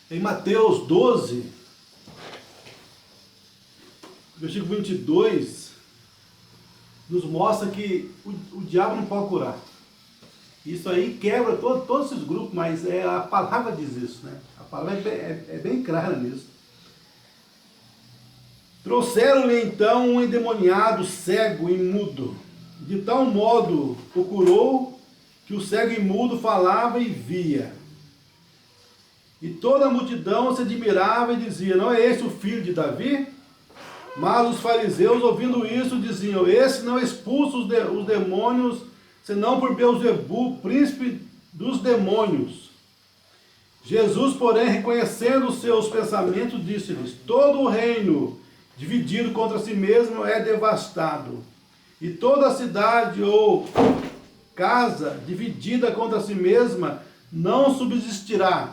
Em Mateus 12, versículo 22, nos mostra que o diabo não pode curar. Isso aí quebra todos esses grupos, mas a palavra diz isso, né? A palavra é bem clara nisso. Trouxeram-lhe então um endemoniado, cego e mudo. De tal modo o curou, que o cego e mudo falava e via. E toda a multidão se admirava e dizia: não é esse o filho de Davi? Mas os fariseus, ouvindo isso, diziam: esse não expulsa os demônios, senão por Beelzebu, príncipe dos demônios. Jesus, porém, reconhecendo os seus pensamentos, disse-lhes: todo o reino dividido contra si mesmo é devastado, e toda a cidade ou casa dividida contra si mesma não subsistirá.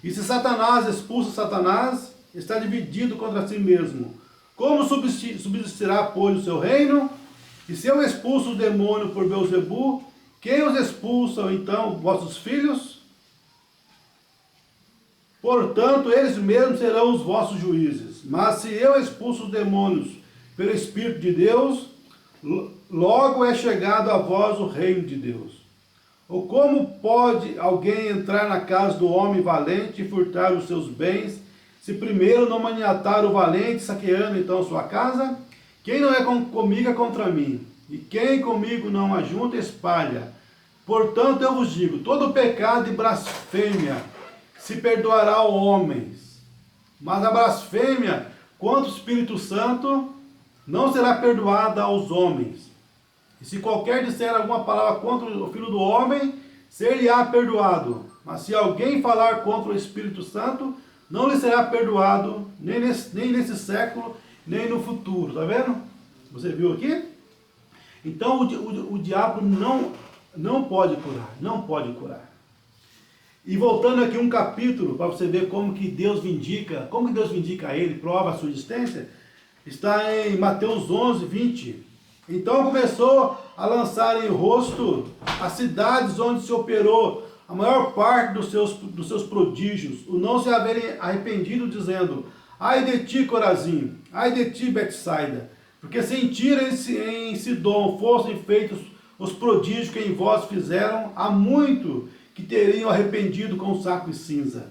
E se Satanás expulsa Satanás, está dividido contra si mesmo. Como subsistirá, pois, o seu reino? E se eu expulso o demônio por Beelzebu, quem os expulsa, então, vossos filhos? Portanto, eles mesmos serão os vossos juízes. Mas se eu expulso os demônios pelo Espírito de Deus, logo é chegado a vós o reino de Deus. Ou como pode alguém entrar na casa do homem valente e furtar os seus bens, se primeiro não maniatar o valente, saqueando então sua casa? Quem não é comigo é contra mim, e quem comigo não ajunta, espalha. Portanto, eu vos digo, todo pecado e blasfêmia se perdoará aos homens, mas a blasfêmia contra o Espírito Santo não será perdoada aos homens. E se qualquer disser alguma palavra contra o Filho do Homem, ser-lhe-á perdoado. Mas se alguém falar contra o Espírito Santo, não lhe será perdoado, nem nesse século, nem no futuro. Está vendo? Você viu aqui? Então o diabo não pode curar, não pode curar. E voltando aqui um capítulo, para você ver como que Deus vindica a ele, prova a sua existência, está em Mateus 11, 20. Então começou a lançar em rosto as cidades onde se operou a maior parte dos seus prodígios, o não se haverem arrependido, dizendo: ai de ti, Corazim, ai de ti, Betsaida, porque se em Tiro em Sidom fossem feitos os prodígios que em vós fizeram, há muito que teriam arrependido com saco e cinza.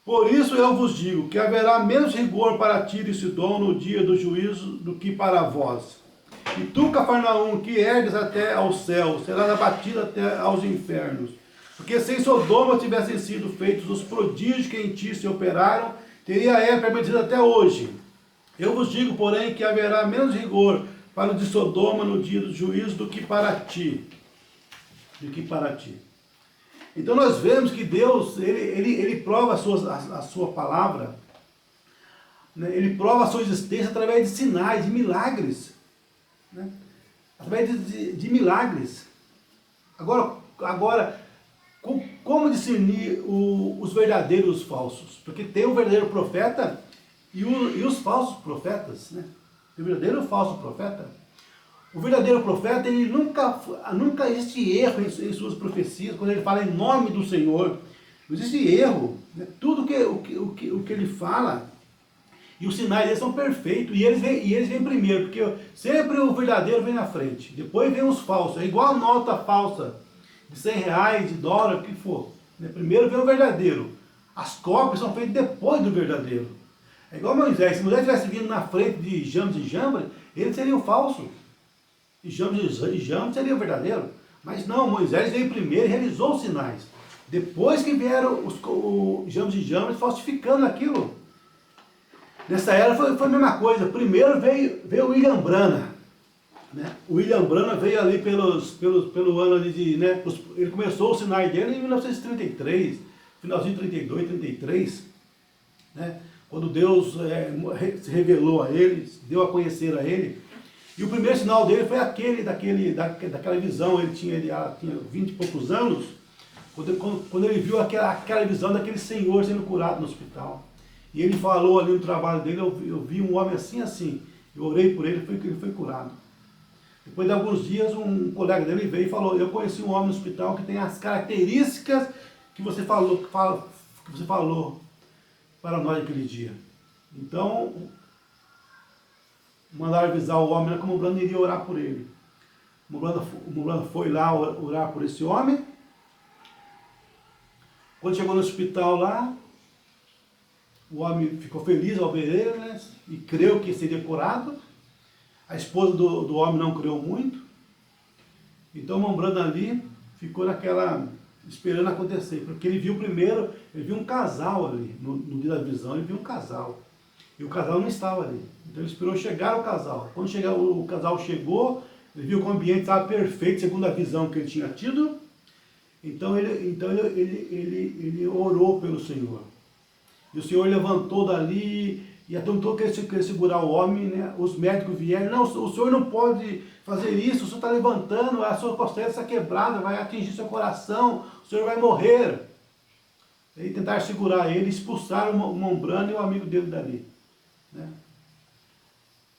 Por isso eu vos digo que haverá menos rigor para Tiro e Sidom no dia do juízo do que para vós. E tu, Cafarnaum, que ergues até ao céu, serás abatida até aos infernos. Porque se em Sodoma tivessem sido feitos os prodígios que em ti se operaram, teria ela permanecido até hoje. Eu vos digo, porém, que haverá menos rigor para o de Sodoma no dia do juízo do que para ti. Então nós vemos que Deus, ele prova a sua palavra, né? Ele prova a sua existência através de sinais, de milagres, né? Através de milagres. Agora como discernir os verdadeiros e os falsos? Porque tem o verdadeiro profeta e os falsos profetas, né? O verdadeiro e o falso profeta. O verdadeiro profeta, ele nunca existe erro em suas profecias, quando ele fala em nome do Senhor. Não existe erro, né? Tudo o que ele fala, e os sinais deles são perfeitos, e eles vêm primeiro, porque sempre o verdadeiro vem na frente, depois vem os falsos, é igual a nota falsa, de 100 reais, de dólar, o que for, né? Primeiro vem o verdadeiro, as cópias são feitas depois do verdadeiro. É igual Moisés, se Moisés tivesse vindo na frente de Jambres e Jambres, ele seria o falso. E Jambres seria o verdadeiro. Mas não, Moisés veio primeiro e realizou os sinais. Depois que vieram os Jambres e Jambres falsificando aquilo. Nessa era foi a mesma coisa. Primeiro veio o William Branham. Né? O William Branham veio ali pelo ano ali né? Ele começou os sinais dele em 1933, finalzinho de 32, 33. Né? Quando Deus se revelou a ele, deu a conhecer a ele. E o primeiro sinal dele foi daquela visão. Ele tinha 20 e poucos anos, quando ele viu aquela visão daquele senhor sendo curado no hospital. E ele falou ali no trabalho dele: eu vi um homem assim, eu orei por ele, ele foi curado. Depois de alguns dias, um colega dele veio e falou: eu conheci um homem no hospital que tem as características que você que você falou para nós naquele dia. Então, mandaram avisar o homem que o Mombrano iria orar por ele. O Mombrano foi lá orar por esse homem. Quando chegou no hospital lá, o homem ficou feliz ao ver ele, né? E creu que seria curado. A esposa do homem não creu muito. Então o Mombrano ali ficou naquela, esperando acontecer. Porque ele viu primeiro, ele viu um casal ali, no dia da visão, ele viu um casal. E o casal não estava ali. Então ele esperou chegar o casal. Quando o casal chegou, ele viu que o ambiente estava perfeito, segundo a visão que ele tinha tido. Então ele orou pelo Senhor. E o Senhor levantou dali, e a turma toda queria segurar o homem, né? Os médicos vieram, não, o senhor não pode fazer isso, o senhor está levantando, a sua costela está quebrada, vai atingir seu coração, o senhor vai morrer. E tentaram segurar ele, expulsaram o Mombrano e o amigo dele dali. Né?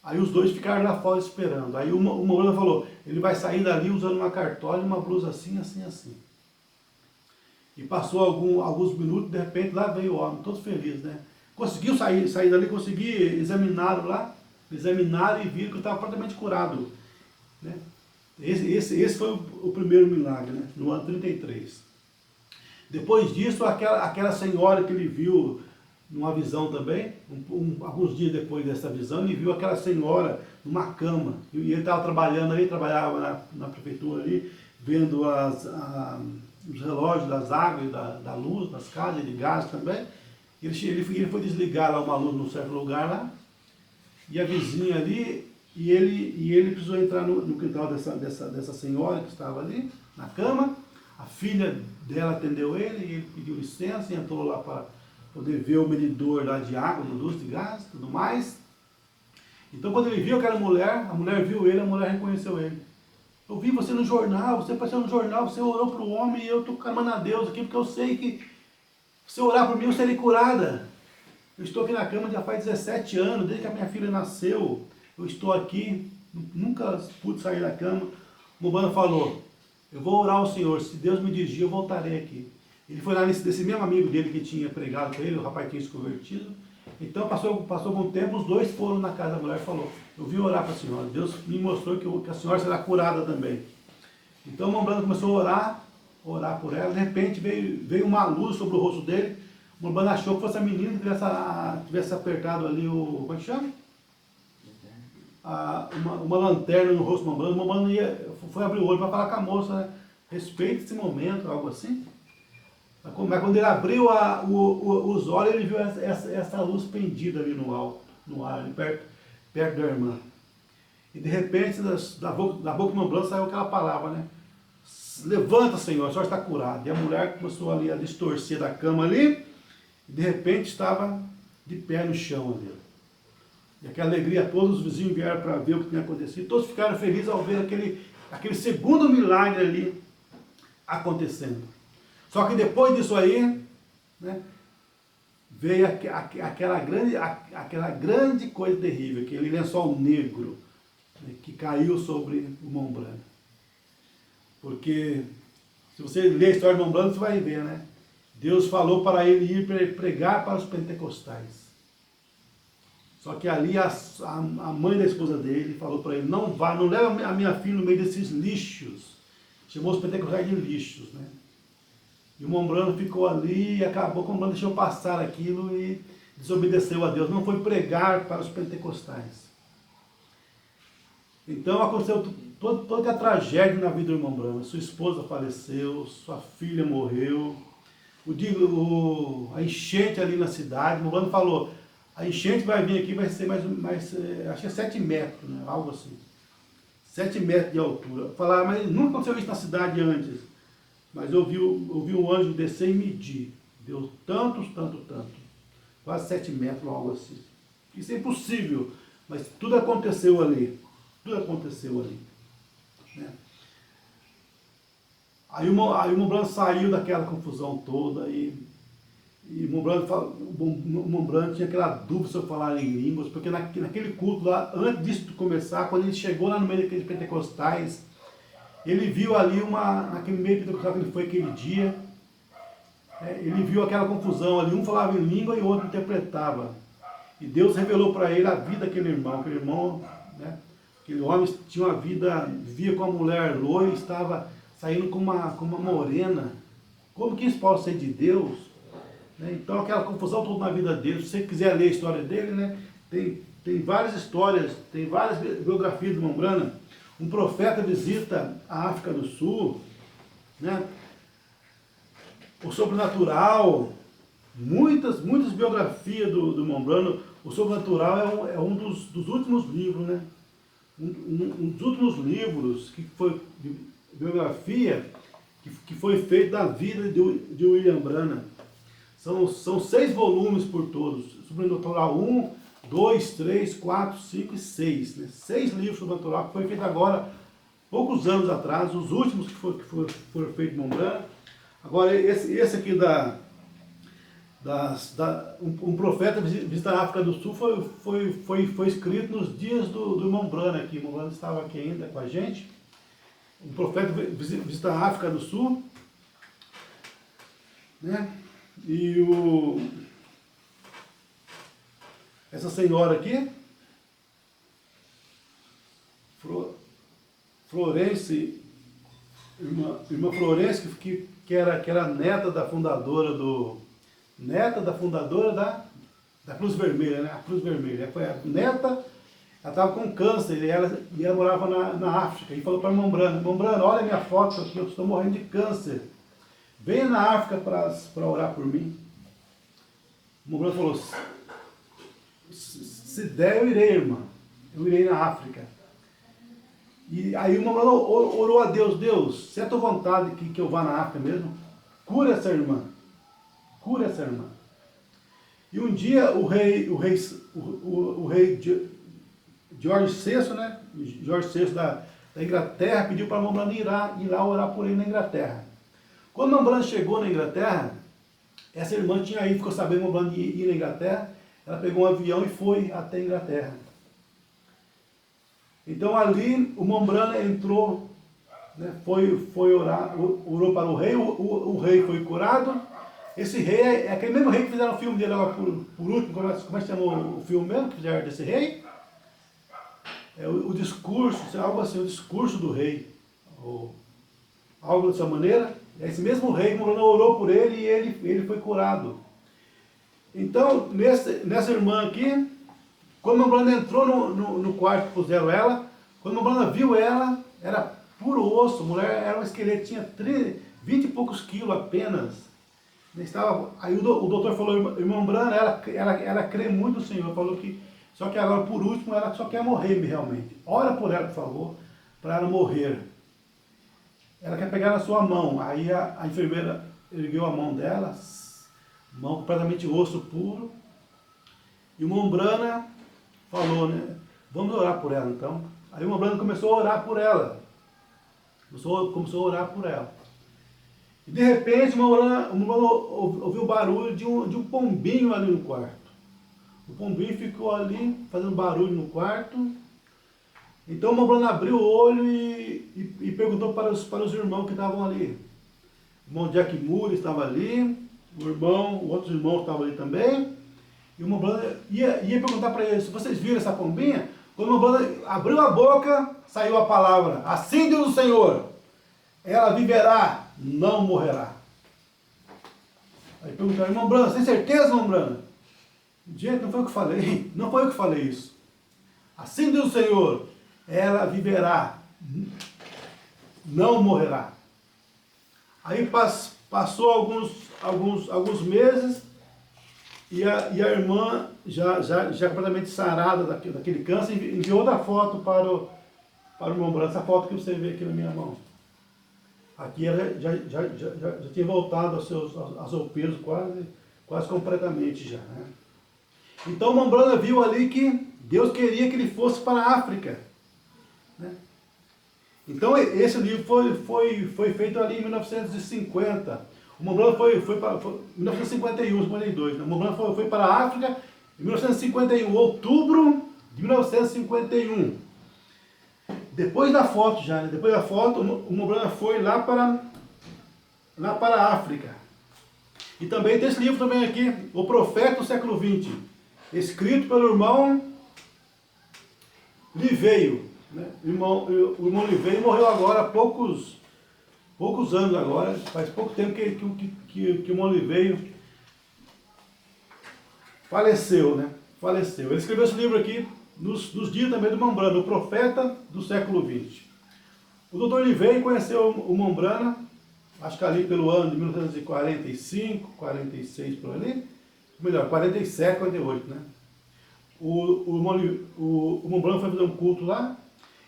Aí os dois ficaram lá fora esperando. Aí o Mombrano falou, ele vai sair dali usando uma cartola e uma blusa assim, assim, assim. E passou alguns minutos, de repente lá veio o homem, todo feliz, né? Conseguiu sair dali, examinaram e viram que estava praticamente curado. Né? Esse foi o primeiro milagre, né? No ano 33. Depois disso, aquela senhora que ele viu numa visão também, alguns dias depois dessa visão, ele viu aquela senhora numa cama. E ele estava trabalhando ali, trabalhava na prefeitura ali, vendo os relógios das águas, da luz, das casas, de gás também. Ele foi desligar lá uma luz num certo lugar lá, e a vizinha ali, e ele precisou entrar no quintal dessa senhora que estava ali, na cama. A filha dela atendeu ele, e ele pediu licença e entrou lá para poder ver o medidor lá de água, de luz, de gás, tudo mais. Então quando ele viu aquela mulher, a mulher viu ele, a mulher reconheceu ele. Eu vi você no jornal, você apareceu no jornal, você orou para o homem, e eu estou clamando a Deus aqui, porque eu sei que se orar por mim eu serei curada. Eu estou aqui na cama já faz 17 anos, desde que a minha filha nasceu. Eu estou aqui, nunca pude sair da cama. O Mombrano falou, eu vou orar ao Senhor, se Deus me dirigir eu voltarei aqui. Ele foi lá desse mesmo amigo dele que tinha pregado para ele, o rapaz tinha se convertido. Então passou algum tempo, os dois foram na casa da mulher e falou, eu vim orar para a senhora, Deus me mostrou que a senhora será curada também. Então o Mombrano começou a orar por ela, de repente veio uma luz sobre o rosto dele. O Mombrano achou que fosse a menina que tivesse apertado ali como é que chama? Uma lanterna no rosto do Mombrano. O Mombrano foi abrir o olho para falar com a moça, né? Respeite esse momento, algo assim. Mas quando ele abriu os olhos, ele viu essa luz pendida ali no ar ali perto da irmã. E de repente, da boca do Mombrano saiu aquela palavra, né? Levanta, Senhor, a senhora está curada. E a mulher começou ali a distorcer da cama ali, e de repente estava de pé no chão ali. E aquela alegria, todos os vizinhos vieram para ver o que tinha acontecido. Todos ficaram felizes ao ver aquele segundo milagre ali acontecendo. Só que depois disso aí, né, veio aquela grande coisa terrível, aquele lençol negro, né, que caiu sobre o Mombrano. Porque, se você ler a história de Mombrano, você vai ver, né? Deus falou para ele ir pregar para os pentecostais. Só que ali a mãe da esposa dele falou para ele, não leva a minha filha no meio desses lixos. Chamou os pentecostais de lixos, né? E o Mombrano ficou ali e acabou que o Mombrano deixou passar aquilo e desobedeceu a Deus. Não foi pregar para os pentecostais. Então aconteceu toda a tragédia na vida do Mombrano. Sua esposa faleceu, sua filha morreu, a enchente ali na cidade. O Mombrano falou, a enchente vai vir aqui, vai ser mais acho que é 7 metros, né? Algo assim. 7 metros de altura. Falaram, mas nunca aconteceu isso na cidade antes. Mas eu vi um anjo descer e medir. Deu tanto. Quase 7 metros, algo assim. Isso é impossível. Mas tudo aconteceu ali. Né? Aí o Mombrano saiu daquela confusão toda e o Mombrano tinha aquela dúvida sobre falar em línguas, porque naquele culto lá, antes disso de começar, quando ele chegou lá no meio daqueles pentecostais, ele viu ali naquele meio pentecostal que ele foi aquele dia, Ele viu aquela confusão ali, um falava em língua e o outro interpretava. E Deus revelou para ele a vida daquele irmão, né? Aquele homem tinha uma vida, vivia com uma mulher loira, estava saindo com uma morena. Como que isso pode ser de Deus? Né? Então aquela confusão toda na vida dele, se você quiser ler a história dele, né? Tem várias histórias, tem várias biografias do Mombrana. Um profeta visita a África do Sul, né? O sobrenatural, muitas biografias do Mombrana. O sobrenatural é um dos últimos livros, né? Um dos últimos livros que foi biografia que foi feito da vida de William Branham. São 6 volumes por todos. Sobrenatural 1, 2, 3, 4, 5 e 6. Né? 6 livros sobrenatural que foi feito agora, poucos anos atrás, os últimos que foram feitos em Mombrana. Agora, esse aqui um profeta visita a África do Sul foi escrito nos dias do irmão Branham aqui. O irmão Branham estava aqui ainda com a gente. Um profeta visita a África do Sul, né? E essa senhora aqui, Florence, irmã Florence, que era neta da fundadora da Cruz Vermelha, né? A Cruz Vermelha. Foi a neta, ela estava com câncer e ela morava na África. E falou para irmão Branham, olha minha foto aqui, eu estou morrendo de câncer. Venha na África para orar por mim. O irmão Branham falou, se der eu irei, irmã. Eu irei na África. E aí o irmão Branham orou a Deus, se é tua vontade que eu vá na África mesmo, cura essa irmã. Cura essa irmã. E um dia o rei George VI, né? George VI da Inglaterra pediu para Mombrana ir lá orar por ele na Inglaterra. Quando Mombrana chegou na Inglaterra, essa irmã tinha aí, ficou sabendo que Mombrana ia na Inglaterra, ela pegou um avião e foi até a Inglaterra. Então ali o Mombrana entrou, né? Foi orar, orou para o rei, o rei foi curado. Esse rei é aquele mesmo rei que fizeram o filme dele agora por último, como é que chamou o filme mesmo que fizeram desse rei? É o discurso, algo assim, o discurso do rei, ou algo dessa maneira. É esse mesmo rei que orou por ele e ele foi curado. Então, nessa irmã aqui, quando Mombrana entrou no quarto que puseram ela, quando Mombrana viu ela, era puro osso, a mulher era um esqueleto, tinha 20 e poucos quilos apenas. Aí o doutor falou, irmã Branham, ela crê muito no Senhor, falou que, só que agora por último ela só quer morrer realmente. Ora por ela, por favor, para ela morrer. Ela quer pegar na sua mão. Aí a enfermeira ergueu a mão dela, mão completamente osso puro, e o irmão Branham falou, né, vamos orar por ela então. Aí o irmão Branham começou a orar por ela. Começou a orar por ela. E de repente o irmão ouviu o barulho de um pombinho ali no quarto. O pombinho ficou ali fazendo barulho no quarto. Então o irmão Branham abriu o olho e perguntou para os irmãos que estavam ali. O irmão Jack Moore estava ali, outros irmãos estavam ali também. E o irmão Branham ia perguntar para eles, se vocês viram essa pombinha? Quando o irmão Branham abriu a boca, saiu a palavra, assim diz o Senhor, ela viverá, não morrerá. Aí perguntaram, irmão Branham, tem certeza, irmão Branham? Gente, não foi eu que falei, não foi eu que falei isso. Assim diz o Senhor, ela viverá, não morrerá. Aí passou alguns meses e a irmã, já completamente sarada daquele câncer, enviou outra foto para o irmão Branham, essa foto que você vê aqui na minha mão. Aqui ela já tinha voltado aos seus pesos quase completamente já. Né? Então o irmão Branham viu ali que Deus queria que ele fosse para a África. Né? Então esse livro foi feito ali em 1950. O irmão Branham foi para 1951, 52. Né? O irmão Branham foi para a África em 1951, outubro de 1951. Depois da foto já, né? Depois da foto, o irmão Branham foi lá para a África. E também tem esse livro também aqui, O Profeta do Século XX, escrito pelo irmão Liveio. Né? O irmão Liveio morreu agora há poucos anos agora, faz pouco tempo que o irmão Liveio faleceu, né? Faleceu. Ele escreveu esse livro aqui nos dias também do Mombrana, O Profeta do Século XX. O doutor Liveio conheceu o Mombrana, acho que ali pelo ano de 1945, 46 por ali, melhor, 47, 48, né? O Mombrana foi fazer um culto lá,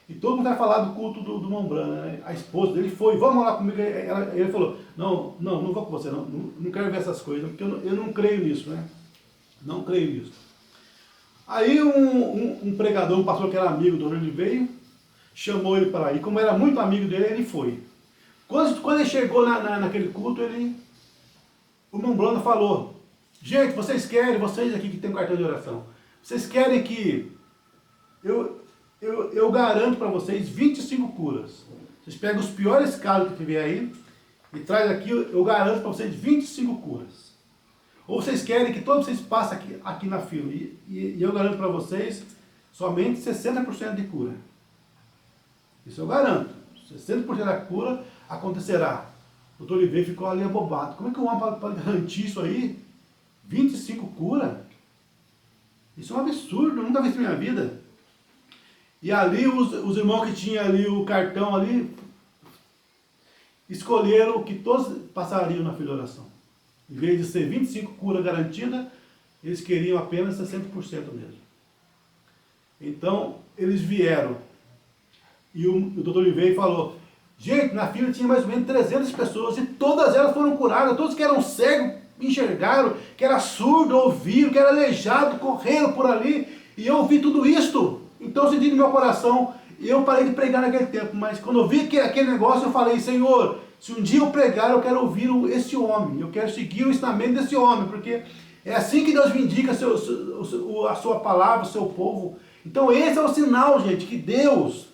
e todo mundo vai falar do culto do Mombrana, né? A esposa dele foi, vamos lá comigo, ele falou, não vou com você, não quero ver essas coisas, porque eu não creio nisso, né? Não creio nisso. Aí um pregador, um pastor que era amigo do Doutor Liveio, chamou ele para ir, como era muito amigo dele, ele foi. Quando ele chegou naquele culto, o Mombrana falou, gente, vocês aqui que tem um cartão de oração, vocês querem que eu garanto para vocês 25 curas. Vocês pegam os piores casos que tiver aí e traz aqui, eu garanto para vocês 25 curas. Ou vocês querem que todos vocês passem aqui na fila e eu garanto para vocês somente 60% de cura. Isso eu garanto. 60% da cura acontecerá. O doutor Liveio ficou ali abobado. Como é que um homem pode garantir isso aí? 25 cura? Isso é um absurdo, eu nunca vi isso na minha vida. E ali os irmãos que tinham ali o cartão ali, escolheram que todos passariam na fila de oração. Em vez de ser 25 cura garantida, eles queriam apenas 60% mesmo. Então, eles vieram. E o doutor Liveio falou, gente, na fila tinha mais ou menos 300 pessoas e todas elas foram curadas. Todos que eram cegos enxergaram, que era surdo ouviram, que era aleijado correram por ali. E eu ouvi tudo isto. Então eu senti no meu coração, eu parei de pregar naquele tempo. Mas quando eu vi aquele negócio, eu falei, Senhor, se um dia eu pregar, eu quero ouvir esse homem. Eu quero seguir o ensinamento desse homem. Porque é assim que Deus vindica a sua palavra, o seu povo. Então esse é o sinal, gente, que Deus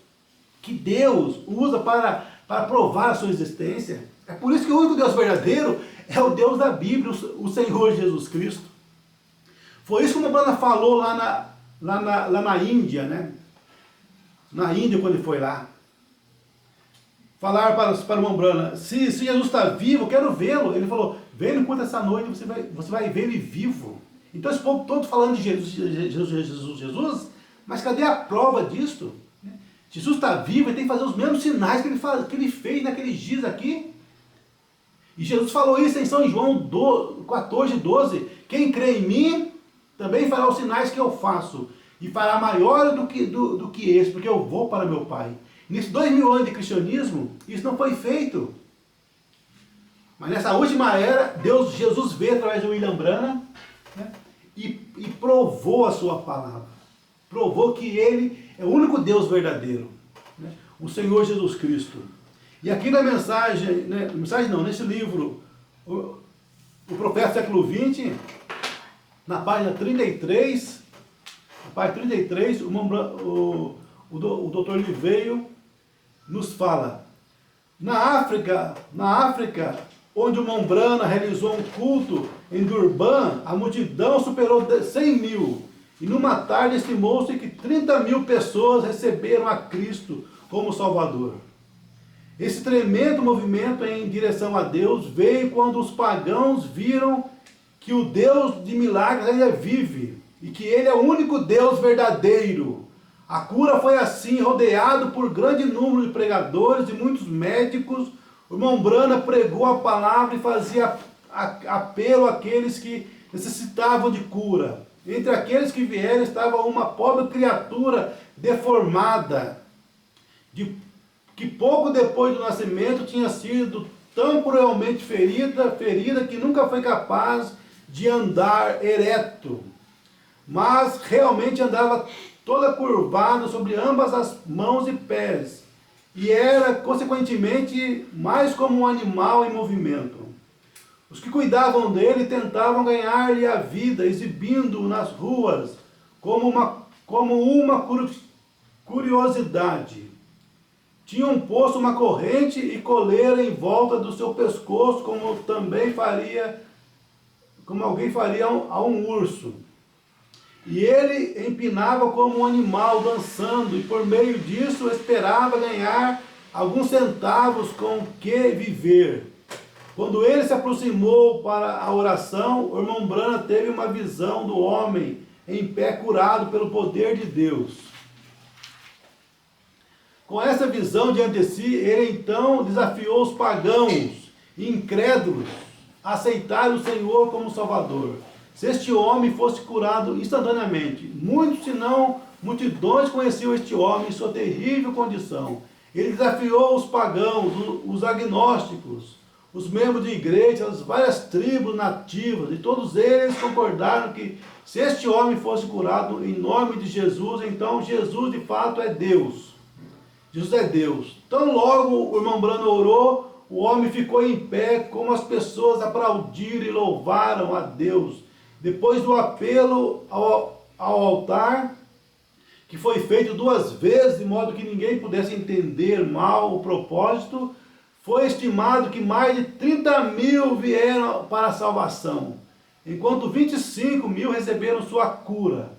usa para provar a sua existência. É por isso que o único Deus verdadeiro é o Deus da Bíblia, o Senhor Jesus Cristo. Foi isso que o Mombrana falou lá na Índia, né? Na Índia, quando ele foi lá. Falaram para o Mombrana, se Jesus está vivo, eu quero vê-lo. Ele falou, vem no culto essa noite, você vai ver ele vivo. Então esse povo todo falando de Jesus, mas cadê a prova disto? Jesus está vivo, ele tem que fazer os mesmos sinais que ele fez naqueles dias aqui. E Jesus falou isso em São João 14, 12. Quem crê em mim, também fará os sinais que eu faço. E fará maior do que esse, porque eu vou para meu Pai. Nesses 2000 anos de cristianismo, isso não foi feito. Mas nessa última era, Jesus veio através de William Branham, né, e provou a sua palavra. Provou que ele é o único Deus verdadeiro, né? O Senhor Jesus Cristo. E aqui na mensagem, né, nesse livro, o Profeta do Século XX, na página 33, o doutor Liveio nos fala, na África, onde o Mombrana realizou um culto em Durban, a multidão superou 100 mil. E numa tarde estimou-se que 30 mil pessoas receberam a Cristo como Salvador. Esse tremendo movimento em direção a Deus veio quando os pagãos viram que o Deus de milagres ainda vive e que Ele é o único Deus verdadeiro. A cura foi assim, rodeado por grande número de pregadores e muitos médicos. O Mombrana pregou a palavra e fazia apelo àqueles que necessitavam de cura. Entre aqueles que vieram estava uma pobre criatura deformada, que pouco depois do nascimento tinha sido tão cruelmente ferida que nunca foi capaz de andar ereto, mas realmente andava toda curvada sobre ambas as mãos e pés, e era, consequentemente, mais como um animal em movimento. Os que cuidavam dele tentavam ganhar-lhe a vida, exibindo-o nas ruas como uma curiosidade. Tinham posto uma corrente e coleira em volta do seu pescoço, como também faria como alguém faria a um urso. E ele empinava como um animal dançando, e por meio disso esperava ganhar alguns centavos com que viver. Quando ele se aproximou para a oração, o irmão Branham teve uma visão do homem em pé curado pelo poder de Deus. Com essa visão diante de si, ele então desafiou os pagãos e incrédulos a aceitar o Senhor como Salvador. Se este homem fosse curado instantaneamente, muitos, se não multidões, conheciam este homem em sua terrível condição. Ele desafiou os pagãos, os agnósticos, os membros de igreja, as várias tribos nativas, e todos eles concordaram que se este homem fosse curado em nome de Jesus, então Jesus de fato é Deus. Jesus é Deus. Tão logo o irmão Branham orou, o homem ficou em pé, como as pessoas aplaudiram e louvaram a Deus. Depois do apelo ao altar, que foi feito 2 vezes, de modo que ninguém pudesse entender mal o propósito, foi estimado que mais de 30 mil vieram para a salvação, enquanto 25 mil receberam sua cura.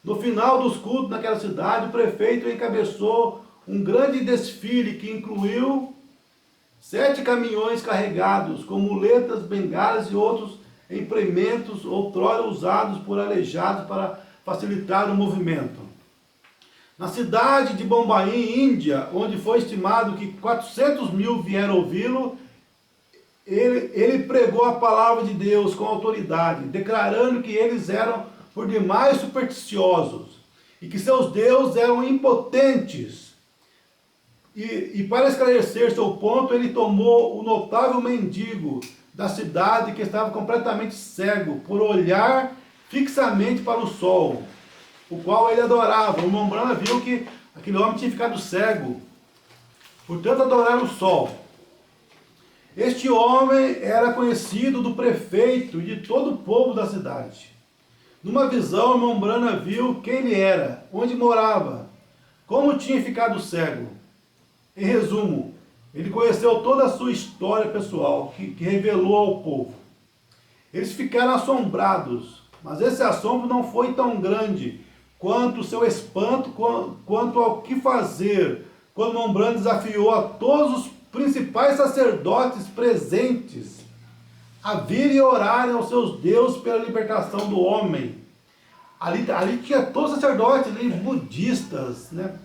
No final dos cultos naquela cidade, o prefeito encabeçou um grande desfile que incluiu 7 caminhões carregados com muletas, bengalas e outros implementos outrora usados por aleijados para facilitar o movimento. Na cidade de Bombaim, Índia, onde foi estimado que 400 mil vieram ouvi-lo, ele pregou a palavra de Deus com autoridade, declarando que eles eram por demais supersticiosos e que seus deuses eram impotentes. E para esclarecer seu ponto, ele tomou o notável mendigo da cidade que estava completamente cego por olhar fixamente para o sol, o qual ele adorava. O irmão Branham viu que aquele homem tinha ficado cego, portanto adorar o sol. Este homem era conhecido do prefeito e de todo o povo da cidade. Numa visão, o irmão Branham viu quem ele era, onde morava, como tinha ficado cego. Em resumo, ele conheceu toda a sua história pessoal, que revelou ao povo. Eles ficaram assombrados, mas esse assombro não foi tão grande quanto o seu espanto, quanto ao que fazer, quando irmão Branham desafiou a todos os principais sacerdotes presentes a virem orarem aos seus deuses pela libertação do homem. Ali tinha todos os sacerdotes ali, budistas, né?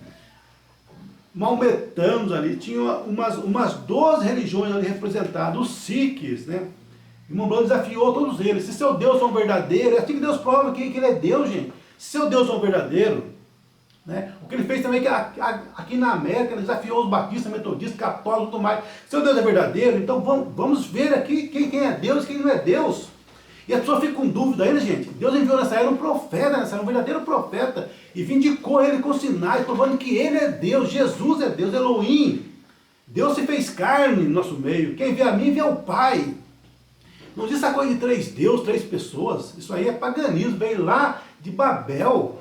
Maometanos ali, tinha umas 12 religiões ali representadas, os Sikhs, né? E irmão Branham desafiou todos eles. Se seu Deus são verdadeiros, é assim que Deus prova que ele é Deus, gente. Se seu Deus são verdadeiro, né? O que ele fez também aqui na América, ele desafiou os batistas, metodistas, católicos e tudo mais. Se seu Deus é verdadeiro, então vamos ver aqui quem é Deus e quem não é Deus. E a pessoa fica com dúvida ainda, gente. Deus enviou nessa era um profeta, nessa era um verdadeiro profeta, e vindicou ele com sinais, provando que ele é Deus, Jesus é Deus, Elohim. Deus se fez carne no nosso meio. Quem vê a mim, vê o Pai. Não diz essa coisa de 3 deuses, 3 pessoas. Isso aí é paganismo, veio lá de Babel.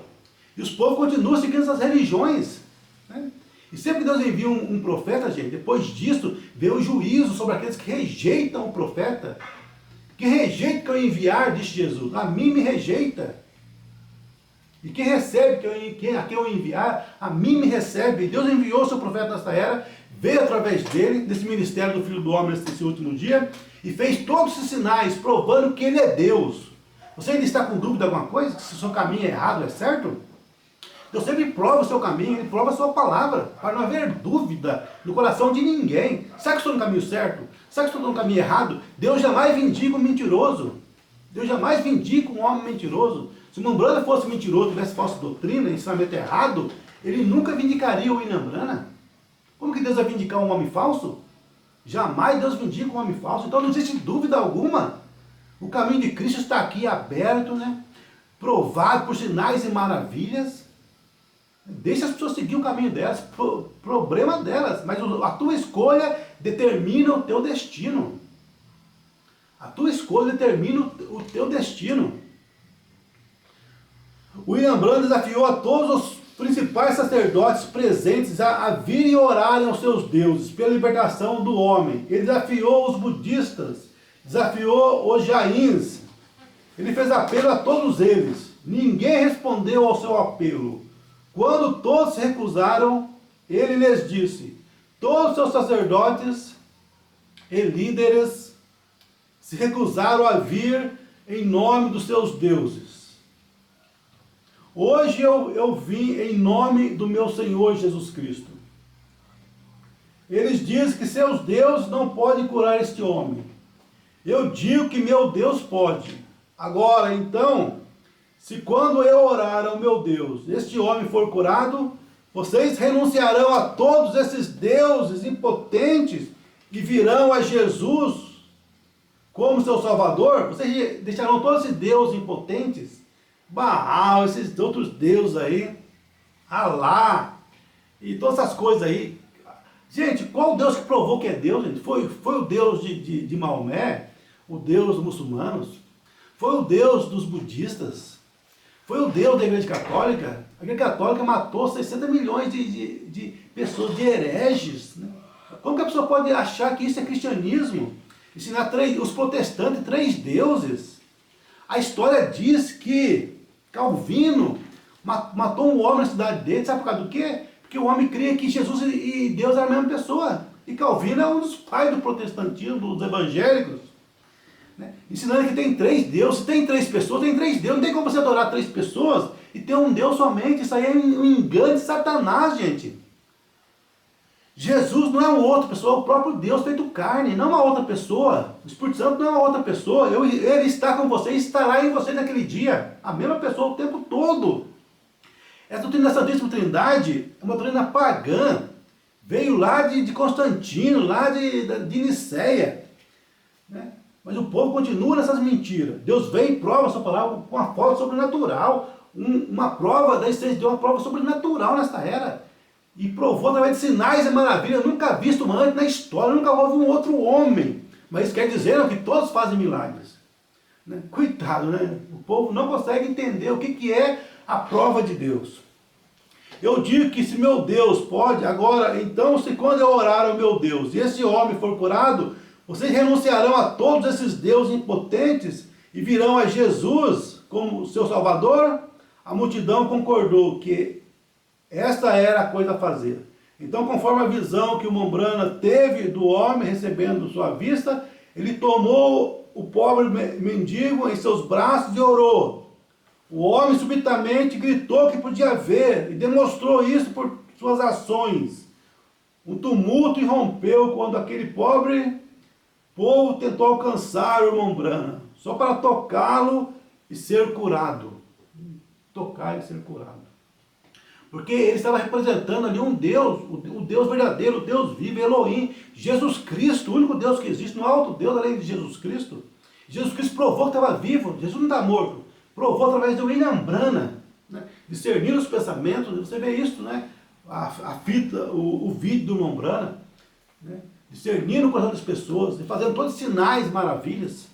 E os povos continuam seguindo essas religiões, né? E sempre que Deus envia um profeta, gente, depois disso, vê o juízo sobre aqueles que rejeitam o profeta. Que rejeita que eu enviar, disse Jesus, a mim me rejeita. E quem recebe a quem eu enviar, a mim me recebe. Deus enviou o seu profeta nesta era, veio através dele, desse ministério do Filho do Homem nesse último dia, e fez todos esses sinais, provando que ele é Deus. Você ainda está com dúvida de alguma coisa? Se o seu caminho é errado, é certo? Deus sempre prova o seu caminho, ele prova a sua palavra, para não haver dúvida no coração de ninguém. Será que estou no caminho certo? Será que estou no caminho errado? Deus jamais vindica um mentiroso. Deus jamais vindica um homem mentiroso. Se o irmão Branham fosse mentiroso, tivesse falsa doutrina, ensinamento errado, ele nunca vindicaria o William Branham. Como que Deus vai vindicar um homem falso? Jamais Deus vindica um homem falso. Então não existe dúvida alguma. O caminho de Cristo está aqui aberto, né? Provado por sinais e maravilhas. Deixa as pessoas seguir o caminho delas, problema delas, mas a tua escolha determina o teu destino. A tua escolha determina o teu destino. O William Branham desafiou a todos os principais sacerdotes presentes a virem orarem aos seus deuses pela libertação do homem. Ele desafiou os budistas, desafiou os jains, Ele fez apelo a todos eles. Ninguém respondeu ao seu apelo. Quando todos se recusaram, ele lhes disse: todos os seus sacerdotes e líderes se recusaram a vir em nome dos seus deuses. Hoje eu vim em nome do meu Senhor Jesus Cristo. Eles dizem que seus deuses não podem curar este homem. Eu digo que meu Deus pode. Agora, então, se quando eu orar ao meu Deus, este homem for curado, vocês renunciarão a todos esses deuses impotentes e virão a Jesus como seu Salvador? Vocês deixarão todos esses deuses impotentes? Baal, esses outros deuses aí, Alá, e todas essas coisas aí. Gente, qual Deus que provou que é Deus, gente? Foi o Deus de Maomé, o Deus dos muçulmanos, foi o Deus dos budistas, foi o Deus da Igreja Católica. A Igreja Católica matou 60 milhões de pessoas, de hereges. Né? Como que a pessoa pode achar que isso é cristianismo? Ensinar os protestantes 3 deuses. A história diz que Calvino matou um homem na cidade dele, sabe por causa do quê? Porque o homem cria que Jesus e Deus eram a mesma pessoa. E Calvino é um dos pais do protestantismo, dos evangélicos. Né? Ensinando que tem 3 deuses. Se tem 3 pessoas, tem 3 deuses. Não tem como você adorar 3 pessoas e ter um Deus somente. Isso aí é um engano de Satanás, gente. Jesus não é uma outra pessoa, é o próprio Deus feito carne, não uma outra pessoa. O Espírito Santo não é uma outra pessoa. Ele está com você e estará em você naquele dia. A mesma pessoa o tempo todo. Essa doutrina da Santíssima Trindade é uma doutrina pagã. Veio lá de Constantino, lá de Nicéia. Né? Mas o povo continua nessas mentiras. Deus vem e prova a sua palavra com uma forma sobrenatural. Uma prova da existência de Deus, uma prova sobrenatural nesta era. E provou através de sinais e maravilhas, nunca visto antes na história, nunca houve um outro homem. Mas isso quer dizer que todos fazem milagres. Né? Coitado, né? O povo não consegue entender o que é a prova de Deus. Eu digo que se meu Deus pode, agora, então, se quando eu orar ao meu Deus e esse homem for curado, vocês renunciarão a todos esses deuses impotentes e virão a Jesus como seu Salvador? A multidão concordou que esta era a coisa a fazer. Então, conforme a visão que o Mombrana teve do homem recebendo sua vista, ele tomou o pobre mendigo em seus braços e orou. O homem subitamente gritou que podia ver e demonstrou isso por suas ações. Um tumulto irrompeu quando aquele pobre povo tentou alcançar o Mombrana, só para tocá-lo e ser curado. Tocar e ser curado. Porque ele estava representando ali um Deus, o Deus verdadeiro, o Deus vivo, Elohim, Jesus Cristo, o único Deus que existe, não há outro Deus além de Jesus Cristo. Jesus Cristo provou que estava vivo, Jesus não está morto. Provou através de William Branham, né? Discernir os pensamentos, você vê isso, né? A fita, o vídeo do William Branham, né? Discernindo o coração das pessoas, e fazendo todos os sinais e maravilhas.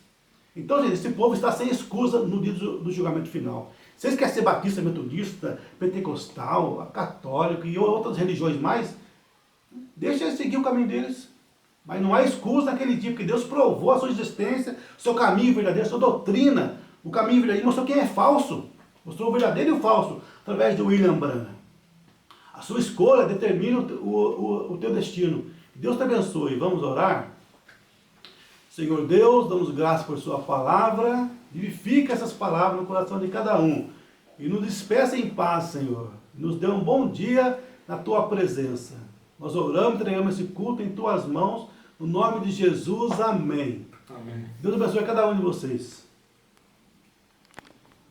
Então, gente, esse povo está sem excusa no dia do julgamento final. Vocês querem ser batista, metodista, pentecostal, católico e outras religiões mais? Deixa eles seguir o caminho deles. Mas não há excusa naquele dia, porque Deus provou a sua existência, o seu caminho verdadeiro, a sua doutrina. O caminho verdadeiro mostrou quem é falso. Mostrou o verdadeiro e o falso, através de William Branham. A sua escolha determina o teu destino. Deus te abençoe. Vamos orar? Senhor Deus, damos graças por sua palavra. Vivifica essas palavras no coração de cada um. E nos despeça em paz, Senhor. Nos dê um bom dia na tua presença. Nós oramos e entregamos esse culto em tuas mãos. No nome de Jesus, amém. Amém. Deus abençoe cada um de vocês.